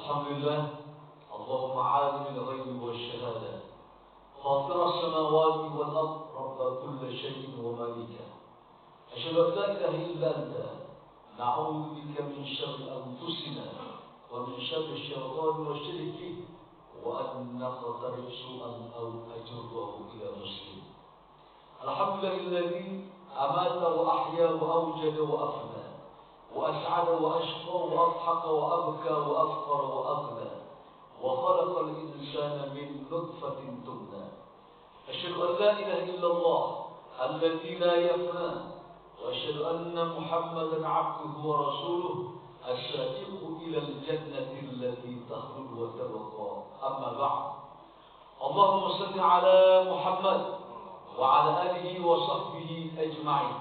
الحمد لله. اللهم عالم الغيب والشهادة فاطر السماوات والأرض رب كل شيء ومالكه، أشهد أن لا إله إلا أنت، نعوذ بك من شر أنفسنا ومن شر الشيطان وشركه وأن نقترف سوءا أو أجره إلى مسلم. الحمد لله الذي أمات وأحيا وأوجد وأفنى وأسعد وأشقى وأضحك وأبكى وأفقر وأغنى، وخلق الإنسان من نطفة تمنى. أشهد أن لا إله إلا الله الذي لا يفنى، وأشهد أن محمدا عبده ورسوله السابق إلى الجنة التي تخلد وتبقى. أما بعد، اللهم صل على محمد وعلى آله وصحبه أجمعين.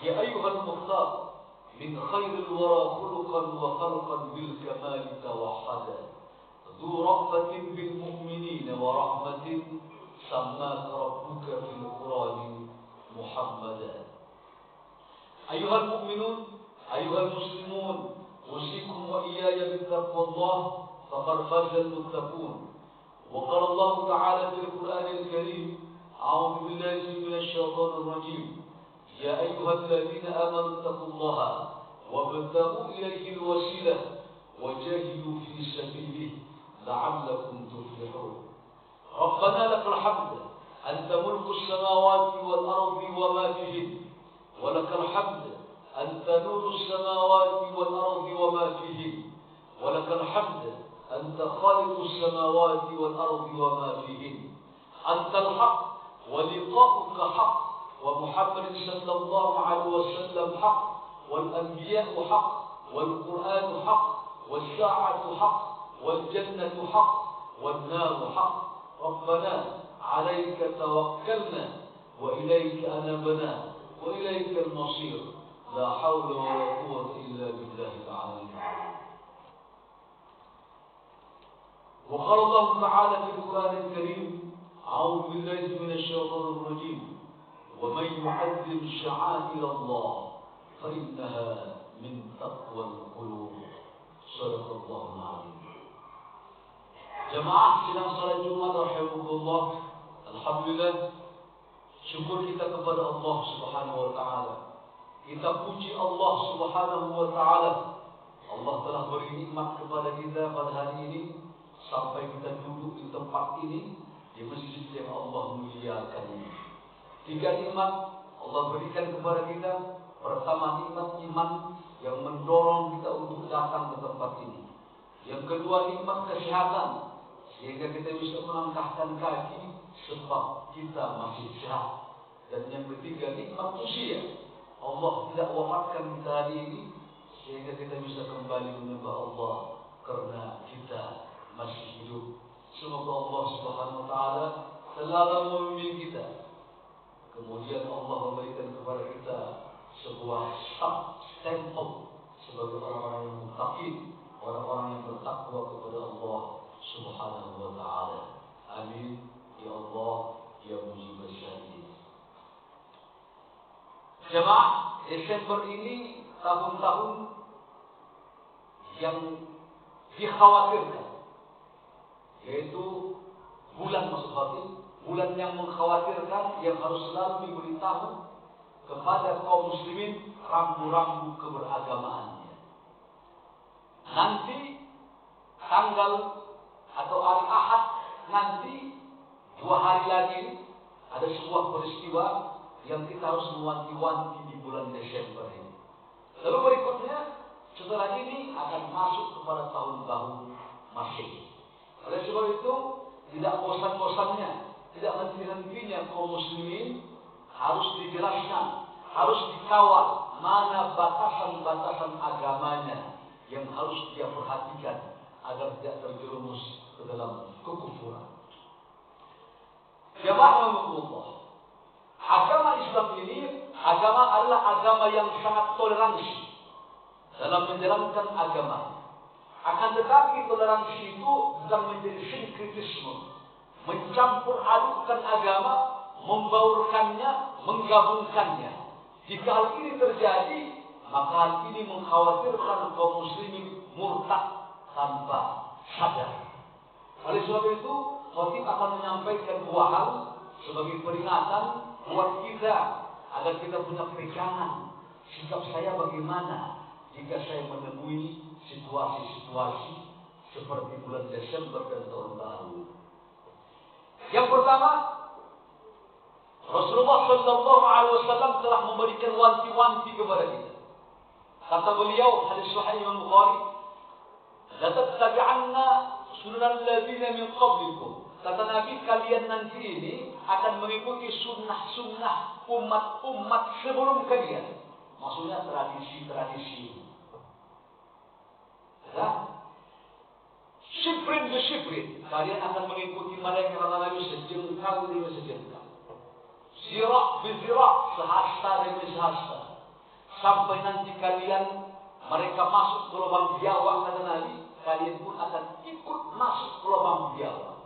يا أيها المختار من خير الورى خلقا وخلقا بالكمال توحدا، ذو رأفة بالمؤمنين ورحمة، سماك ربك في القرآن محمدا. أيها المؤمنون، أيها المسلمون، أوصيكم وإياي بتقوى الله، فقد فاز المتقون. وقال الله تعالى في القرآن الكريم: أعوذ بالله من الشيطان الرجيم: يا أيها الذين آمنوا اتقوا الله وابتغوا إليه الوسيلة وجاهدوا في سبيله لعلكم تفلحون. ربنا لك الحمد، أنت ملك السماوات والأرض وما فيهن، ولك الحمد أنت نور السماوات والأرض وما فيهن، ولك الحمد أنت خالق السماوات والأرض وما فيهن. أنت الحق ولقاؤك حق، ومحمد صلى الله عليه وسلم حق، والأنبياء حق، والقرآن حق، والساعة حق، والجنة حق، والنار حق. ربنا عليك توكلنا وإليك أنبنا وإليك المصير، لا حول ولا قوة إلا بالله العلي العظيم. وقال الله تعالى في القرآن الكريم: أعوذ بالله من الشيطان الرجيم: ومن يعظم شعائر الله فإنها من تقوى القلوب. Shadaqallahul Azim. Jemaah sidang salat Jumat rahimakumullah. Alhamdulillah, syukur kita kepada Allah Subhanahu wa taala. Kita puji Allah Subhanahu wa taala. Allah telah beri nikmat kepada kita pada hari ini sampai kita duduk di tempat ini di masjid yang Allah muliakan ini. 3 nikmat Allah berikan kepada kita. Pertama, nikmat iman yang mendorong kita untuk datang ke tempat ini. Yang kedua, nikmat kesehatan sehingga kita bisa melangkahkan kaki sebab kita masih sehat. Dan yang ketiga, nikmat usia. Allah tidak wafatkan kita hari ini sehingga kita bisa kembali menyembah Allah karena kita masih hidup. Semoga Allah Subhanahu wa taala selalu membimbing kita. Kemudian Allah memberikan kepada kita sebuah stempel sebagai orang-orang yang muttaqin, orang-orang yang bertakwa kepada Allah Subhanahu wa taala. Amin ya Allah ya mujib syai'in. Jemaah, Desember ini tahun-tahun yang dikhawatirkan, yaitu bulan masuk batin, bulan yang mengkhawatirkan, yang harus selalu diberitahu kepada kaum muslimin rambu-rambu keberagamaannya. Nanti tanggal atau hari Ahad nanti 2 hari lagi ada sebuah peristiwa yang kita harus mewanti-wanti di bulan Desember ini. Lalu berikutnya setelah ini akan masuk kepada tahun-tahun Masehi. Oleh sebab itu tidak bosan-bosannya, tidak henti-hentinya kaum muslimin harus dijelaskan, harus dikawal mana batasan-batasan agamanya yang harus dia perhatikan agar tidak terjerumus ke dalam kekufuran. Jemaah Allah, agama Islam ini adalah agama yang sangat toleransi dalam menjalankan agama. Akan tetapi toleransi itu bukan menjadi sinkretisme, mencampur adukkan agama, membaurkannya, menggabungkannya. Jika hal ini terjadi, maka hal ini mengkhawatirkan kaum muslimin murtad tanpa sadar. Oleh sebab itu, khatib akan menyampaikan 2 hal sebagai peringatan buat kita agar kita punya pegangan. Sikap saya bagaimana jika saya menemui situasi-situasi seperti bulan Desember dan tahun baru. Yang pertama, Rasulullah SAW telah memberikan wanti-wanti kepada kita. Kata beliau, hadis sahih Imam Bukhari, "La tattabi'anna sunnal ladzina min qablikum." Kata Nabi, kalian nanti ini akan mengikuti sunnah-sunnah umat-umat sebelum kalian. Maksudnya tradisi-tradisi. Ya. Shibrin bi shibrin. Kalian akan mengikuti mereka, kata Nabi, sejengkal demi sejengkal. Zira' bi zira', sehasta demi sehasta. Sampai nanti kalian, mereka masuk ke lubang biawak, kata Nabi, kalian pun akan ikut masuk ke lubang biawak.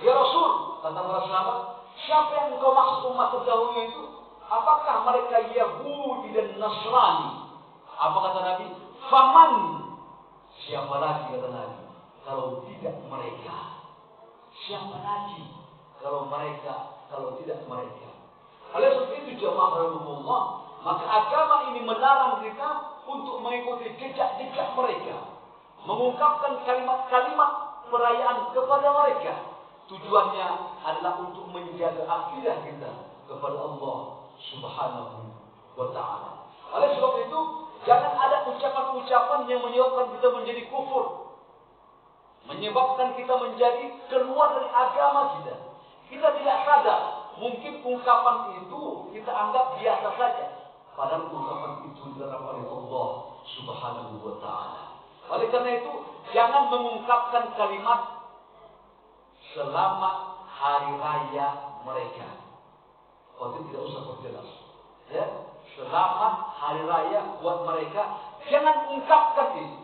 Ya Rasul, kata para sahabat, siapa yang engkau maksud umat terdahulu itu? Apakah mereka Yahudi dan Nasrani? Apa kata Nabi? Faman, siapa lagi, kata Nabi, kalau tidak mereka? Siapa lagi kalau tidak mereka? Oleh sebab itu jemaah rahimahullah, maka agama ini melarang kita untuk mengikuti jejak-jejak mereka, mengungkapkan kalimat-kalimat perayaan kepada mereka. Tujuannya adalah untuk menjaga akidah kita kepada Allah Subhanahu wa taala. Oleh sebab itu, jangan ada ucapan-ucapan yang menyebabkan kita menjadi kufur, menyebabkan kita menjadi keluar dari agama kita. Kita tidak sadar, mungkin ungkapan itu kita anggap biasa saja, padahal ungkapan itu dilarang oleh Allah Subhanahu wa taala. Oleh karena itu, jangan mengungkapkan kalimat selamat hari raya mereka. Waktu tidak usah perjelas. Ya, selamat hari raya buat mereka. Jangan ungkapkan ini.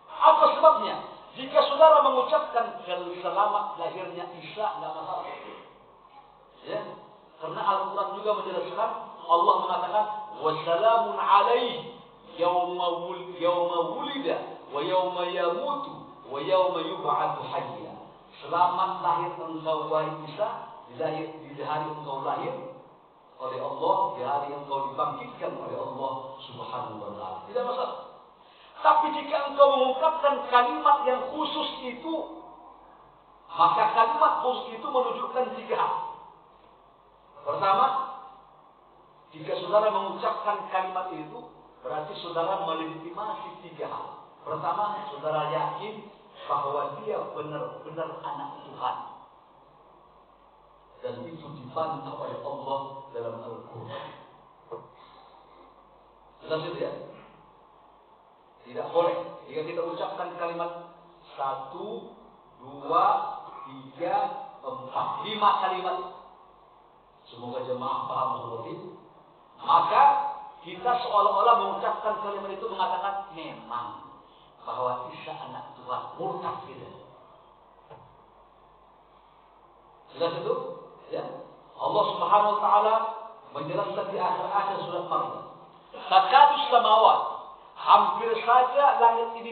Apa sebabnya? Jika saudara mengucapkan selamat lahirnya Isa, tidak masalah. Ya, karena Al-Quran juga menjelaskan Allah mengatakan wassalamun alaihi yauma wulida wa yauma yamutu wa yauma yub'atsu hayya. Selamat lahir engkau wahai Isa, di hari engkau lahir oleh Allah, di hari engkau dibangkitkan oleh Allah Subhanahu wa taala. Tidak masalah. Tapi jika engkau mengungkapkan kalimat yang khusus itu, maka kalimat khusus itu menunjukkan 3 hal. Pertama, jika saudara mengucapkan kalimat itu, berarti saudara melegitimasi 3 hal. Pertama, saudara yakin bahwa dia benar-benar anak Tuhan. Dan itu dibantah oleh Allah dalam Al-Quran. Jelas itu ya? Tidak boleh. Jika kita ucapkan kalimat 1, 2, 3, 4, 5 kalimat. Semoga jemaah paham seperti itu. Maka kita seolah-olah mengucapkan kalimat itu mengatakan memang bahwa Isa anak Tuhan, murtad gitu. Jelas itu? Ya. Allah Subhanahu wa taala menjelaskan di akhir-akhir surat Maryam. Takadus samawat, hampir saja langit ini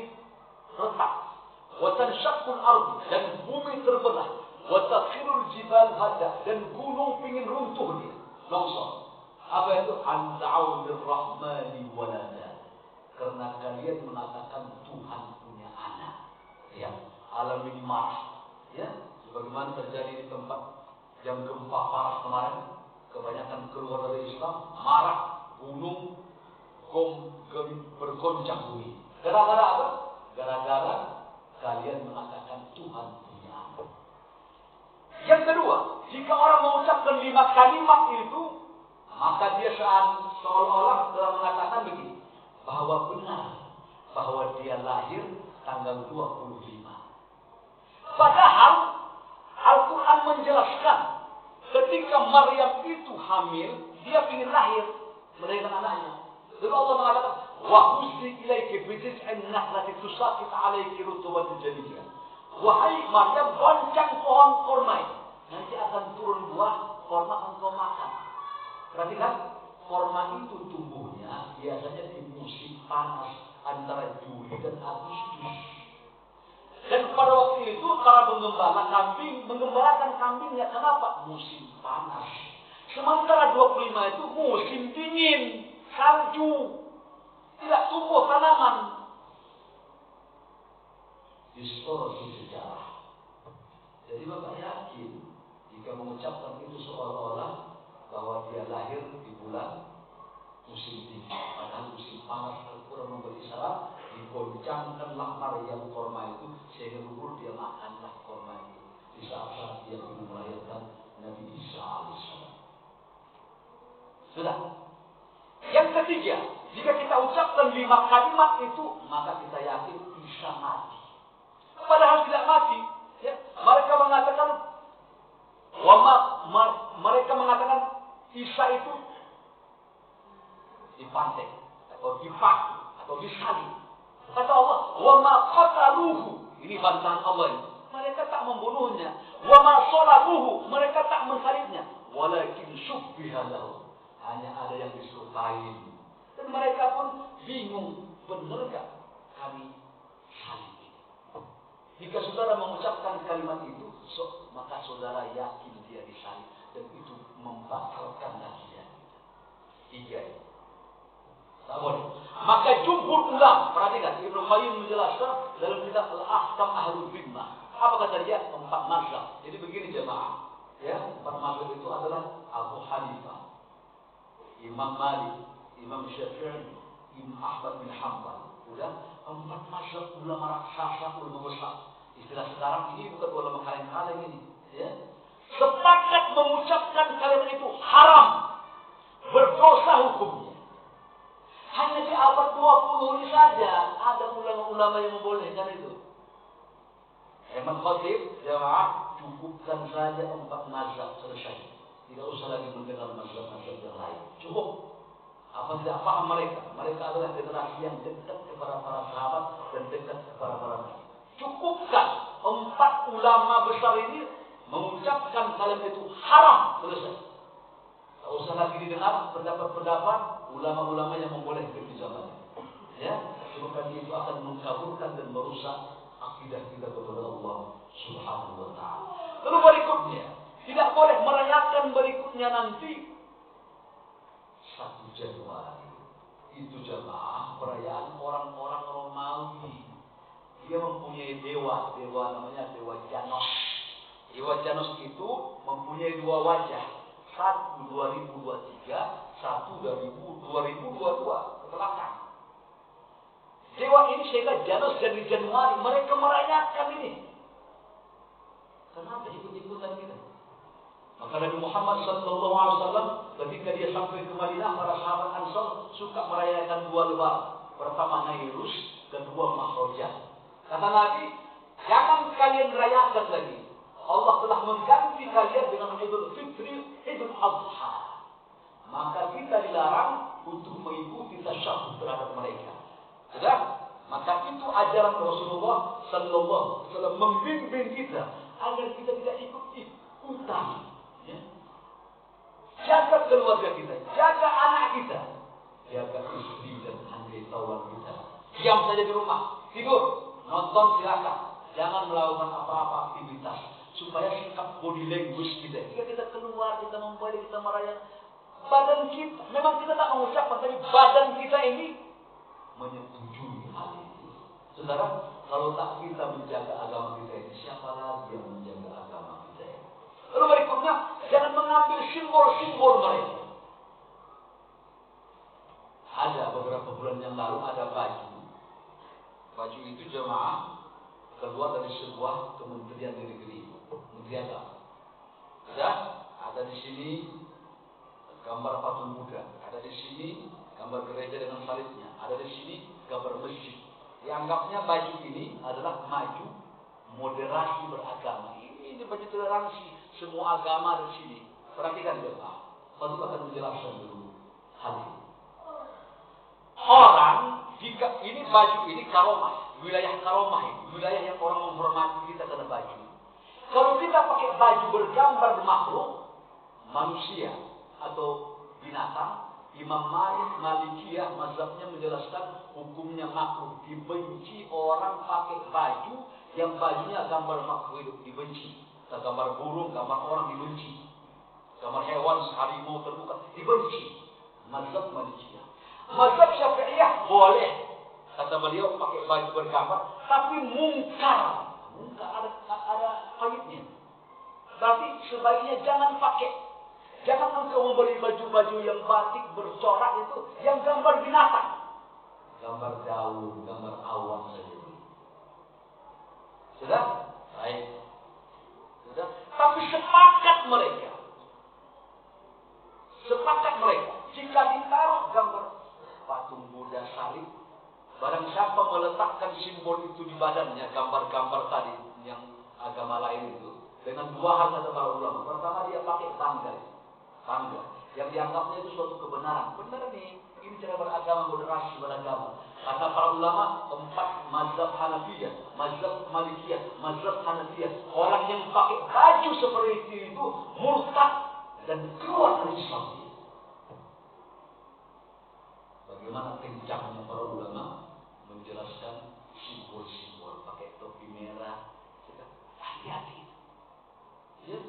retak. Wa tanshaqqul ardu, dan bumi terbelah. Wa takhirul jibal hadda, dan gunung pingin runtuh dia, longsor. Apa itu? An da'u lirrahmani walada. Karena kalian mengatakan Tuhan punya anak. Ya, alam ini marah. Ya, sebagaimana terjadi di tempat yang gempa parah kemarin, kebanyakan keluar dari Islam, marah, gunung bergoncang bumi. Gara-gara apa? Gara-gara kalian mengatakan Tuhan punya anak. Yang kedua, jika orang mengucapkan 5 kalimat itu, maka dia seolah-olah telah mengatakan begini, bahwa benar bahwa dia lahir tanggal 25. Padahal Al-Quran menjelaskan ketika Maryam itu hamil, dia ingin lahir melahirkan anaknya. Lalu Allah mengatakan, wa huzzi ilaiki bi jiz'in nakhlati tusaqit 'alaiki rutubatan janiyah. Wahai Maryam, goncang pohon kurma, nanti akan turun buah kurma engkau makan. Perhatikan, kurma itu tumbuhnya biasanya di musim panas antara Juli dan Agustus. Dan pada waktu itu para menggembalakan kambingnya. Kenapa? Musim panas. Sementara 25 itu musim dingin, salju, tidak tumbuh tanaman. Distorsi sejarah. Jadi Bapak yakin jika mengucapkan itu seolah-olah bahwa dia lahir di bulan musim dingin, padahal musim panas. Al-Quran memberi isyarat, digoncangkanlah Maryam korma itu sehingga gugur dia makanlah korma itu di saat dia ingin melahirkan Nabi Isa alaihissalam. Sudah. Yang ketiga, jika kita ucapkan 5 kalimat itu, maka kita yakin Isa mati. Padahal tidak mati. Ya. Mereka mengatakan mereka mengatakan Isa itu dipantek atau dipaku atau disalib. Kata Allah, wa ma qataluhu. Ini bantahan Allah ini. Mereka tak membunuhnya. Wa ma salabuhu. Mereka tak mensalibnya. Walakin syubbiha lahu. Hanya ada yang diserupai. Dan mereka pun bingung, benar gak kami salib ini? Jika saudara mengucapkan kalimat itu, maka saudara yakin dia disalib, dan itu membatalkan lagi dia. 3. Tak boleh. Maka jumhur ulama, perhatikan, Ibnu Qayyim menjelaskan dalam kitab Al-Ahkam Ahlul Bimmah. Apa kata dia? 4 mazhab. Jadi begini jemaah, ya, 4 mazhab itu adalah Abu Hanifah, Imam Malik, Imam Syafi'i, Imam Ahmad bin Hanbal. Udah 4 mazhab ulama raksasa, ulama besar. Istilah sekarang ini bukan ulama kaleng-kaleng ini, ya. Sepakat mengucapkan kalimat itu haram, berdosa hukumnya. Hanya di abad 20 ini saja ada ulama-ulama yang membolehkan itu. Imam Khatib, jamaah, cukupkan saja 4 mazhab, selesai. Tidak usah lagi mendengar mazhab-mazhab yang lain. Cukup. Apa tidak paham mereka? Mereka adalah generasi yang dekat kepada para sahabat dan dekat kepada para nabi. Cukupkan 4 ulama besar ini mengucapkan kalimat itu haram, selesai. Tak usah lagi didengar pendapat-pendapat ulama-ulama yang membolehkan di zaman. Ya, sebab itu akan mengkaburkan dan merusak akidah kita kepada Allah Subhanahu wa taala. Lalu berikutnya, tidak boleh merayakan berikutnya nanti 1 Januari. Itu jemaah perayaan orang-orang Romawi. Dia mempunyai dewa namanya Dewa Janus. Dewa Janus itu mempunyai 2 wajah. 1 2023, 1 2022 ke belakang. Dewa ini sehingga Janus dari Januari mereka merayakan ini. Kenapa ikut-ikutan kita? Maka Nabi Muhammad SAW ketika dia sampai ke Madinah, para sahabat Ansar suka merayakan 2 lebaran. Pertama Nairus, kedua Mahrojah. Kata Nabi, jangan kalian rayakan lagi. Allah telah mengganti kalian dengan Idul Fitri, Idul Adha. Maka kita dilarang untuk mengikuti tasyabbuh terhadap mereka. Sudah? Maka itu ajaran Rasulullah Sallallahu Alaihi Wasallam membimbing kita agar kita tidak ikut-ikutan. Ya. Jaga keluarga kita, jaga anak kita, jaga istri dan anggota kita. Diam saja di rumah, tidur, nonton silakan. Jangan melakukan apa-apa aktivitas supaya sikap body language kita. Jika kita keluar, kita membalik, kita merayakan badan kita. Memang kita tak mengucapkan, tapi badan kita ini menyetujui hal itu. Saudara, kalau tak kita menjaga agama kita ini, siapa lagi yang menjaga agama kita ini? Lalu berikutnya, jangan mengambil simbol-simbol mereka. Ada beberapa bulan yang lalu ada baju. Baju itu jemaah keluar dari sebuah kementerian di negeri, Kementerian Agama. Sudah ada di sini gambar patung Buddha, ada di sini gambar gereja dengan salibnya, ada di sini gambar masjid. Dianggapnya baju ini adalah maju moderasi beragama. Ini baju toleransi, semua agama ada di sini. Perhatikan jemaah. Saya akan menjelaskan dulu hal ini. Orang jika ini baju ini karomah, wilayah karomah itu, wilayah yang orang menghormati kita karena baju. Kalau kita pakai baju bergambar makhluk, manusia atau binatang, Imam Malik Malikiyah mazhabnya menjelaskan hukumnya makruh, dibenci orang pakai baju yang bajunya gambar makhluk hidup, dibenci. Gambar burung, gambar orang dibenci. Gambar hewan, harimau terbuka, dibenci. Mazhab Malikiyah. Mazhab Syafi'iyah boleh, kata beliau, pakai baju bergambar, tapi mungkar. Mungkar ada kaitnya. Berarti sebaiknya jangan pakai. Jangan engkau membeli baju-baju yang batik bercorak itu yang gambar binatang. Gambar daun, gambar awan saja. Sudah? Baik. Sudah? Tapi sepakat mereka. Jika ditaruh gambar patung Buddha salib, barang siapa meletakkan simbol itu di badannya, gambar-gambar tadi yang agama lain itu, dengan 2 hal kata para ulama. Pertama, dia pakai tangga. Yang dianggapnya itu suatu kebenaran. Benar nih, ini cara beragama, moderasi beragama. Kata para ulama, 4 mazhab Hanafiyah, mazhab Malikiyah, mazhab Hanafiyah. Orang yang pakai baju seperti itu murtad dan keluar dari Islam. Bagaimana kencangnya para ulama menjelaskan simbol-simbol, pakai topi merah. Hati-hati. Ya.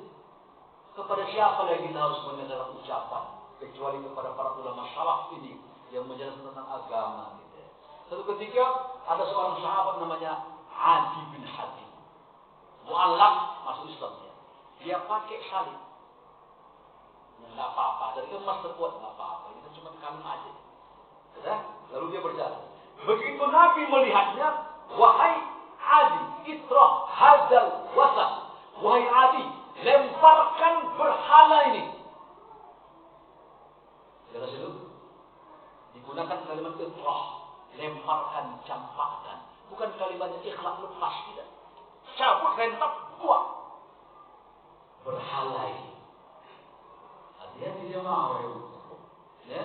Kepada siapa lagi kita harus mendengar ucapan kecuali kepada para ulama salaf ini yang menjelaskan tentang agama kita. Satu ketika ada seorang sahabat namanya Adi bin Hatim, mu'allaq, masuk Islam ya. Dia pakai salib. Enggak apa-apa, dari emas terbuat enggak apa-apa, ini kan cuma kalung aja. Sudah? Lalu dia berjalan. Begitu Nabi melihatnya, wahai Adi, itrah hadzal wasan. Wahai Adi, lemparkan berhala ini. Jelas itu? Digunakan kalimat itrah, lemparkan, campakkan. Bukan kalimatnya ikhlas, lepas, tidak. Cabut, rentak, buang. Berhala ini. Hati-hati jemaah. Ya?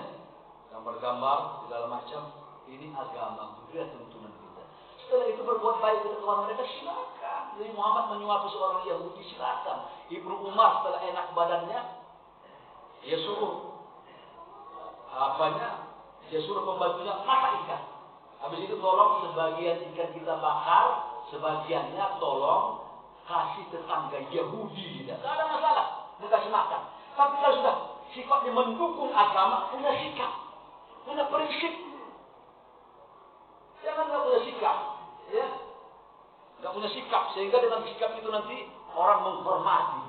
Gambar-gambar segala macam, ini agama, budaya tuntunan kita. Setelah itu berbuat baik kepada kawan mereka, silakan. Jadi Muhammad menyuapi seorang Yahudi, silakan. Ibnu Umar setelah enak badannya, Dia suruh dia suruh pembantunya masak ikan. Habis itu tolong sebagian ikan kita bakar, sebagiannya tolong kasih tetangga Yahudi kita. Tidak ada masalah, mau kasih makan. Tapi kalau sudah sifatnya mendukung agama, punya sikap, punya prinsip. Jangan nggak punya sikap, ya, nggak punya sikap sehingga dengan sikap itu nanti orang menghormati.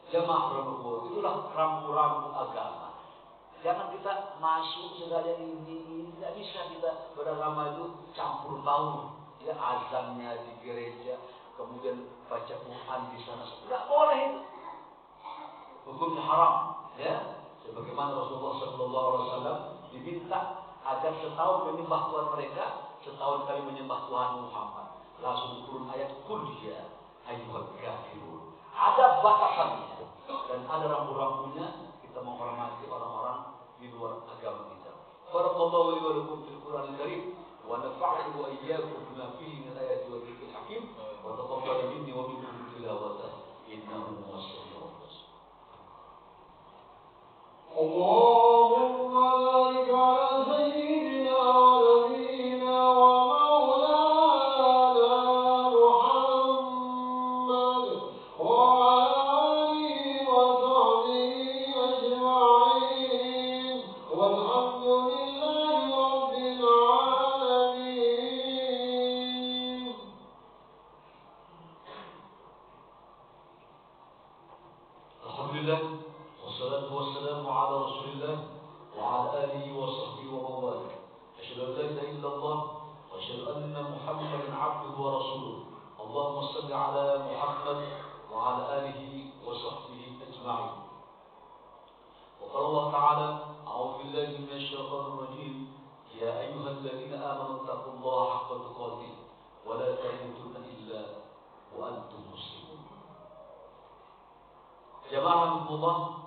Jamaah Rasulullah, itulah rambu-rambu agama. Jangan kita masuk saja ini, tidak bisa kita beragama itu campur baur. Ya, azannya di gereja, kemudian baca Quran di sana, tidak boleh itu. Hukumnya haram, ya. Sebagaimana Rasulullah SAW diminta agar setahun menyembah Tuhan mereka, setahun kali menyembah Tuhan Muhammad. Langsung turun ayat Qul ya ayyuhal kafirun. Ada batasannya dan ada rambu-rambunya. Kita menghormati orang-orang di luar agama kita. Barakallahu li wa lakum fil Qur'anil Karim wa nafa'ani wa iyyakum bima fihi min ayati wa dzikril hakim wa taqabbal minni wa minkum tilawatahu innahu huwas samiul basir. اللهم بارك على سيدنا ونبينا ومولانا محمد وعلى آله وصحبه أجمعين والحمد لله رب العالمين. Alhamdulillah. Wassalatu wassalamu ala Rasulillah wa ala alihi wa sahbihi wa mawala. Asyhadu an la ilaha illallah wa asyhadu anna Muhammadan 'abduhu wa rasuluh. Allahumma shalli ala Muhammad wa ala alihi wa sahbihi ajma'in. Wa qala Allah ta'ala, a'udzu billahi minasy syaithanir rajim. Ya ayyuhalladzina amanu taqullaha haqqa tuqatih wa la tamutunna illa wa antum muslimun. Jamaah Allah,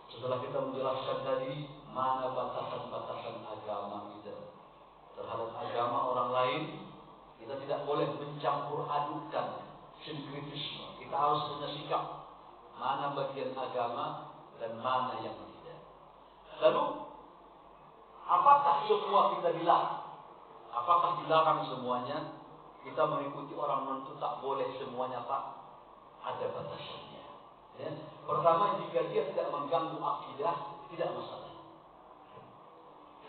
setelah kita menjelaskan tadi mana batasan-batasan agama kita terhadap agama orang lain, kita tidak boleh mencampur adukan sinkretisme. Kita harus punya sikap mana bagian agama dan mana yang tidak. Lalu, apakah semua kita dilarang? Apakah dilarang semuanya? Kita mengikuti orang tertentu tak boleh semuanya, Pak. Ada batasannya. Ya. Pertama, jika dia tidak mengganggu akidah, tidak masalah.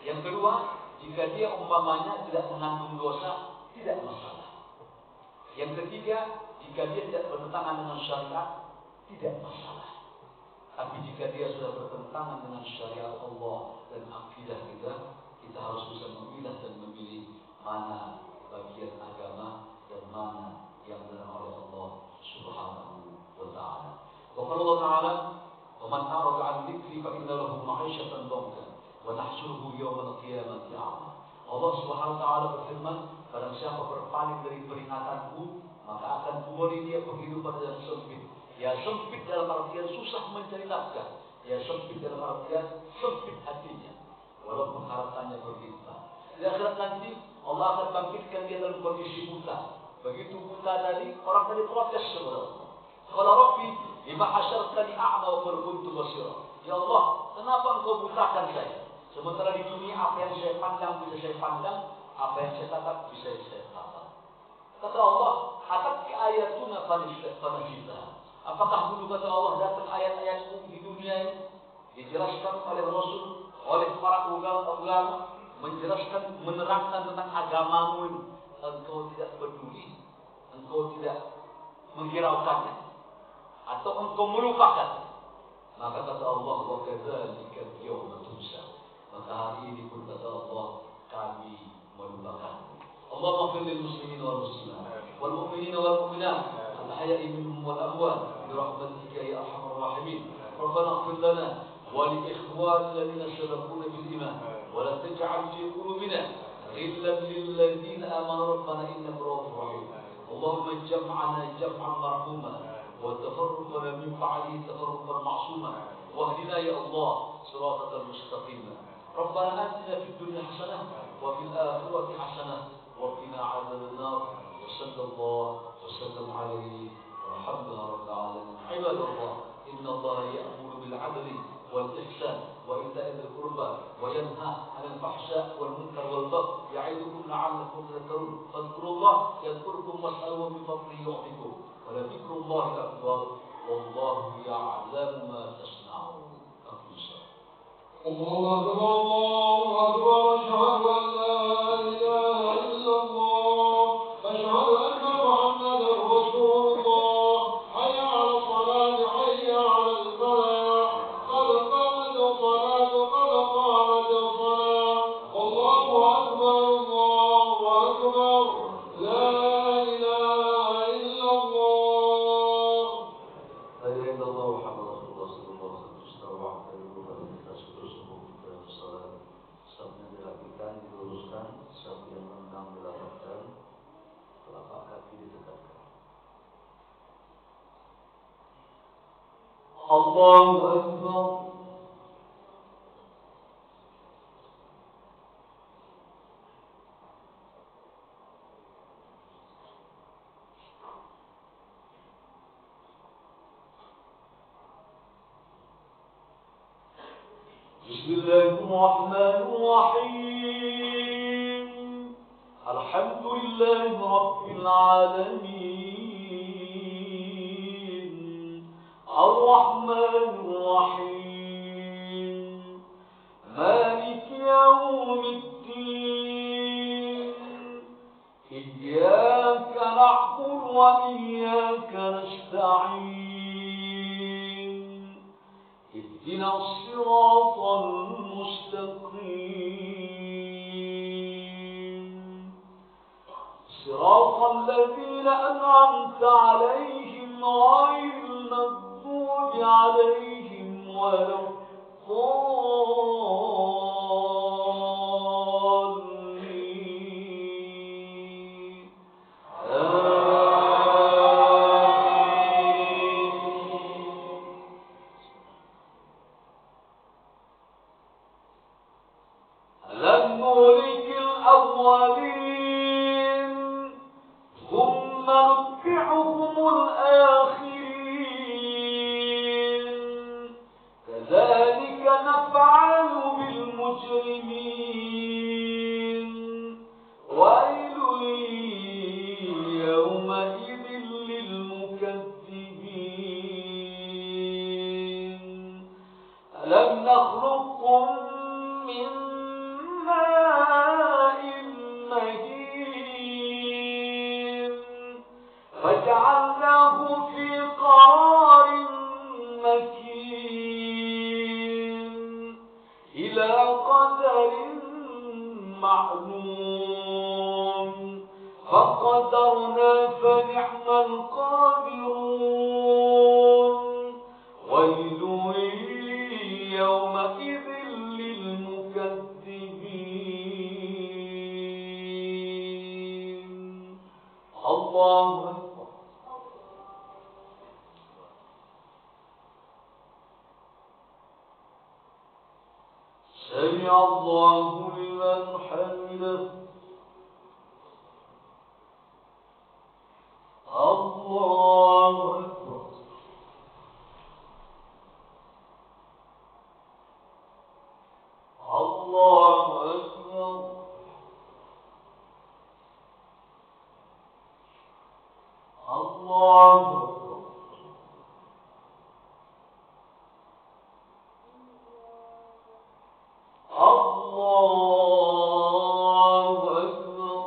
Yang kedua, jika dia umpamanya tidak mengandung dosa, tidak masalah. Yang ketiga, jika dia tidak bertentangan dengan syariat, tidak masalah. Tapi jika dia sudah bertentangan dengan syariat Allah dan akidah kita, kita harus bisa memilah dan memilih mana bagian agama dan mana yang dilarang oleh Allah Subhanahu wa Ta'ala. وقال الله تعالى ومن أعرض عن ذكري فإن له معيشة ضنكا ونحشره يوم القيامة أعمى. Allah Subhanahu wa Ta'ala berfirman, barang siapa berpaling dari peringatanku, maka akan kuberi dia kehidupan yang sempit. Ya sempit dalam artian susah mencari nafkah. Ya sempit dalam artian sempit hatinya, walaupun harapannya berlimpah. Di akhirat nanti Allah akan bangkitkan dia dalam kondisi buta. Begitu buta tadi, orang tadi protes kepada Allah. Qala Rabbi lima hasyartani a'ma wa qad kuntu basira. Ya Allah, kenapa engkau butakan saya? Sementara di dunia apa yang saya pandang bisa saya pandang, apa yang saya tatap bisa saya tatap. Kata Allah, "Atatka ayatuna fanasita." Apakah dulu kata Allah datang ayat-ayatmu di dunia ini dijelaskan oleh Rasul, oleh para ulama, menjelaskan, menerangkan tentang agamamu ini, engkau tidak peduli, engkau tidak menghiraukannya, atau engkau melupakan? Maka kata Allah, wa kadzalika al-yawma tunsa. Maka hari ini pun kata Allah, kami melupakanmu. Allahumma ighfir lil muslimin wal muslimat wal mu'minin wal mu'minat al-ahya'i minhum wal amwat bi rahmatika ya arhamar rahimin. Rabbana ighfir lana wa li ikhwanina alladhina sabaquna bil iman wa la taj'al fi qulubina ghillan lil ladzina amanu rabbana innaka ra'ufur rahim. Allahumma jam'ana jam'an marhuma وتفرقنا من بعده تفرقا معصوما واهدنا يا الله صراطك المستقيم. ربنا آتنا في الدنيا حسنة وفي الآخرة حسنة وقنا عذاب النار. وصلى الله وسلم عليه والحمد لله رب العالمين. عباد الله إن الله يأمر بالعدل والإحسان وإيتاء ذي القربى وينهى عن الفحشاء والمنكر والبغي يعظكم لعلكم تذكرون فاذكروا الله يذكركم واسألوه من فضله يعطيكم ولذكر الله أكبر والله يعلم ما تصنعون. الله أكبر الله أكبر أشهد أن لا إله إلا الله أشهد أن محمدا رسول الله حي على الصلاة حي على الفلاح قد قامت الصلاة قد قامت الصلاة الله أكبر لا إله إلا الله. لا إله إلا الله محمد رسول الله صلى الله عليه wasallam. Istirahat dari luar kita subuh dan salat. Saat yang dilakukan diluruskan, saat yang rendang dilakukan, telapak kaki ditegakkan. Allahu Akbar. بسم الله الرحمن الرحيم الحمد لله رب العالمين الرحمن الرحيم مالك يوم الدين إياك نعبد وإياك نستعين اهدنا الصراط المستقيم صراط الذين أنعمت عليهم غير المغضوب عليهم ولا الضالين. ألم نهلك الأولين ثم نتبعهم الآخرين كذلك نفعل بالمجرمين ويل يومئذ للمكذبين. ألم نخلقكم من ماء مهين فجعلناه في قرار مكين إلى قدر معلوم فقدرنا فنعم القادرون ويل يومئذ للمكذبين. الله أكبر. سمع الله لمن حمده. الله أكبر. الله أكبر. الله أكبر. الله أكبر.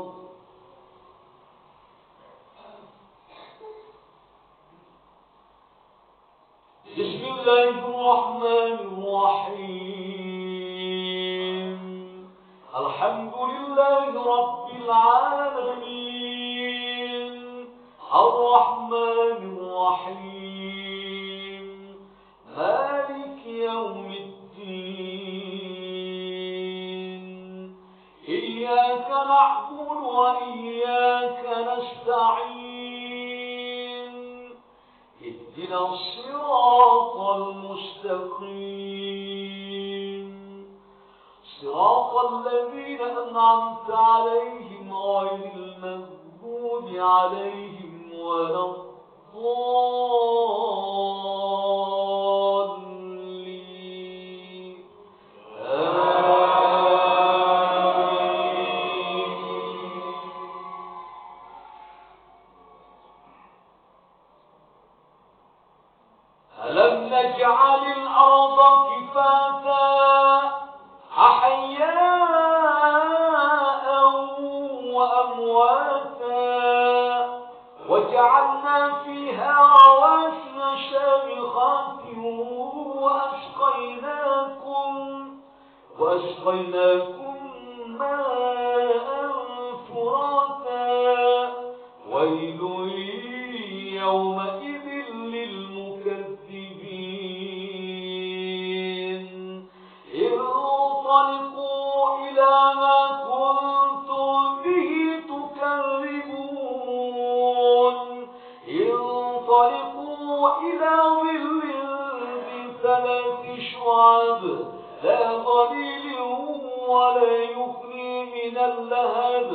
بسم الله الرحمن الرحيم الحمد لله رب العالمين الرحمن الرحيم مالك يوم الدين إياك نعبد وإياك نستعين اهدنا الصراط المستقيم صراط الذين أنعمت عليهم غير المغضوب عليهم ولا الضالين. وجعلنا فيها رواسي شامخات وأسقيناكم ماء فراتا ويل يومئذ للمكذبين انطلقوا إلى ما كنتم به تكذبون انطلقوا إلى ظل ذي 3 شعب لا ظليل ولا يغني من اللهب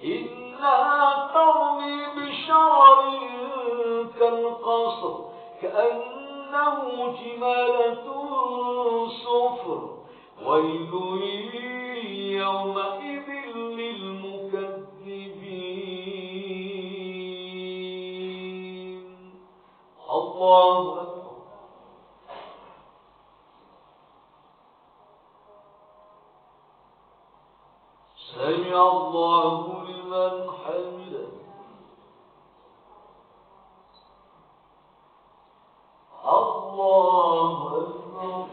إنها ترمي بشرر كالقصر كأنه جمالة صفر ويل يومئذ للمكذبين. الله أكبر. سمع الله لمن حمده. الله أكبر.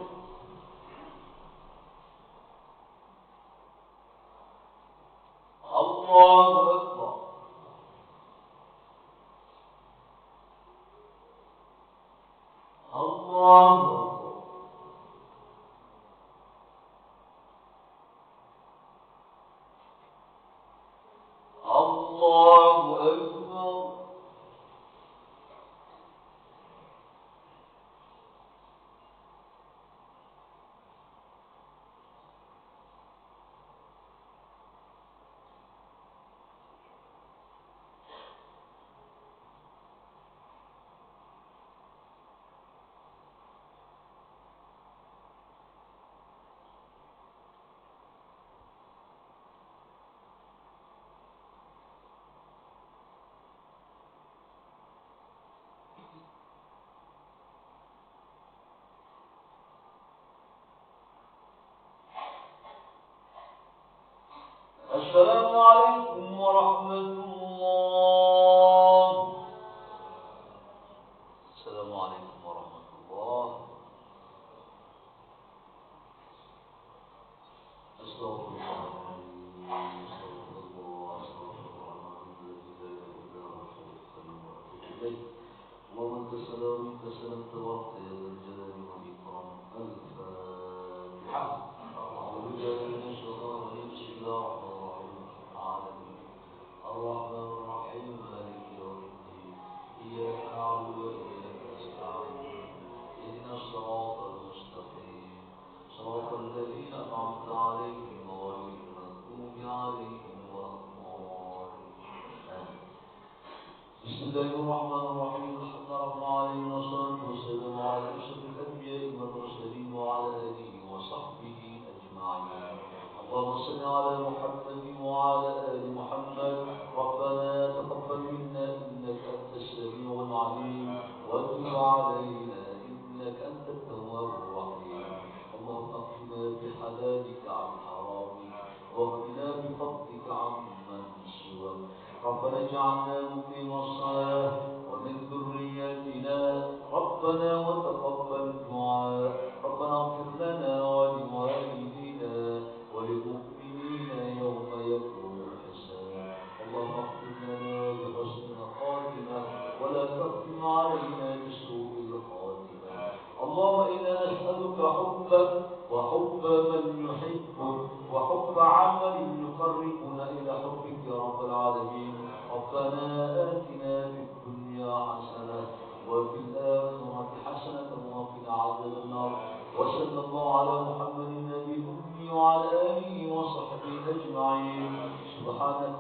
الله أكبر. الله أكبر. الله أكبر. السلام عليكم ورحمة الله. السلام عليكم ورحمة الله. أستغفر الله. اللهم أنت السلام منك السلام تبارك يا ذا الجلال والإكرام. الفاتحة. أعوذ بالله من الشيطان الرجيم. بسم الله الرحمن الرحيم مالك يوم الدين إياك نعبد وإياك نستعين اهدنا الصراط المستقيم صراط الذين أنعمت عليهم غير المغضوب عليهم ولا الضالين. بسم الله الرحمن الرحيم. الحمد لله رب العالمين والصلاة والسلام على أشرف الأنبياء والمرسلين وعلى آله وصحبه أجمعين. اللهم صل على محمد وعلى آل محمد. ربنا تقبل منا إنك أنت السميع العليم وتب علينا إنك أنت التواب الرحيم. اللهم اغفنا بحلالك عن حرامك واغفنا بفضلك عمن سواك. ربنا اجعلنا مقيم الصلاة ومن ذريتنا ربنا وتقبل دعاء. ربنا اغفر لنا ولوالدينا وللمؤمنين يوم يقوم الحساب. اللهم اغفر لنا بحسن الخاتمة ولا تختم علينا بسوء الخاتمة. اللهم إنا نسألك حبك وحب من يحبك وحب عمل يقربنا إلى حبك يا رب العالمين. ربنا آتنا في الدنيا حسنة وفي الآخرة حسنة وقنا عذاب النار. وصلى الله على محمد النبي الأمي وعلى آله وصحبه أجمعين. سبحانك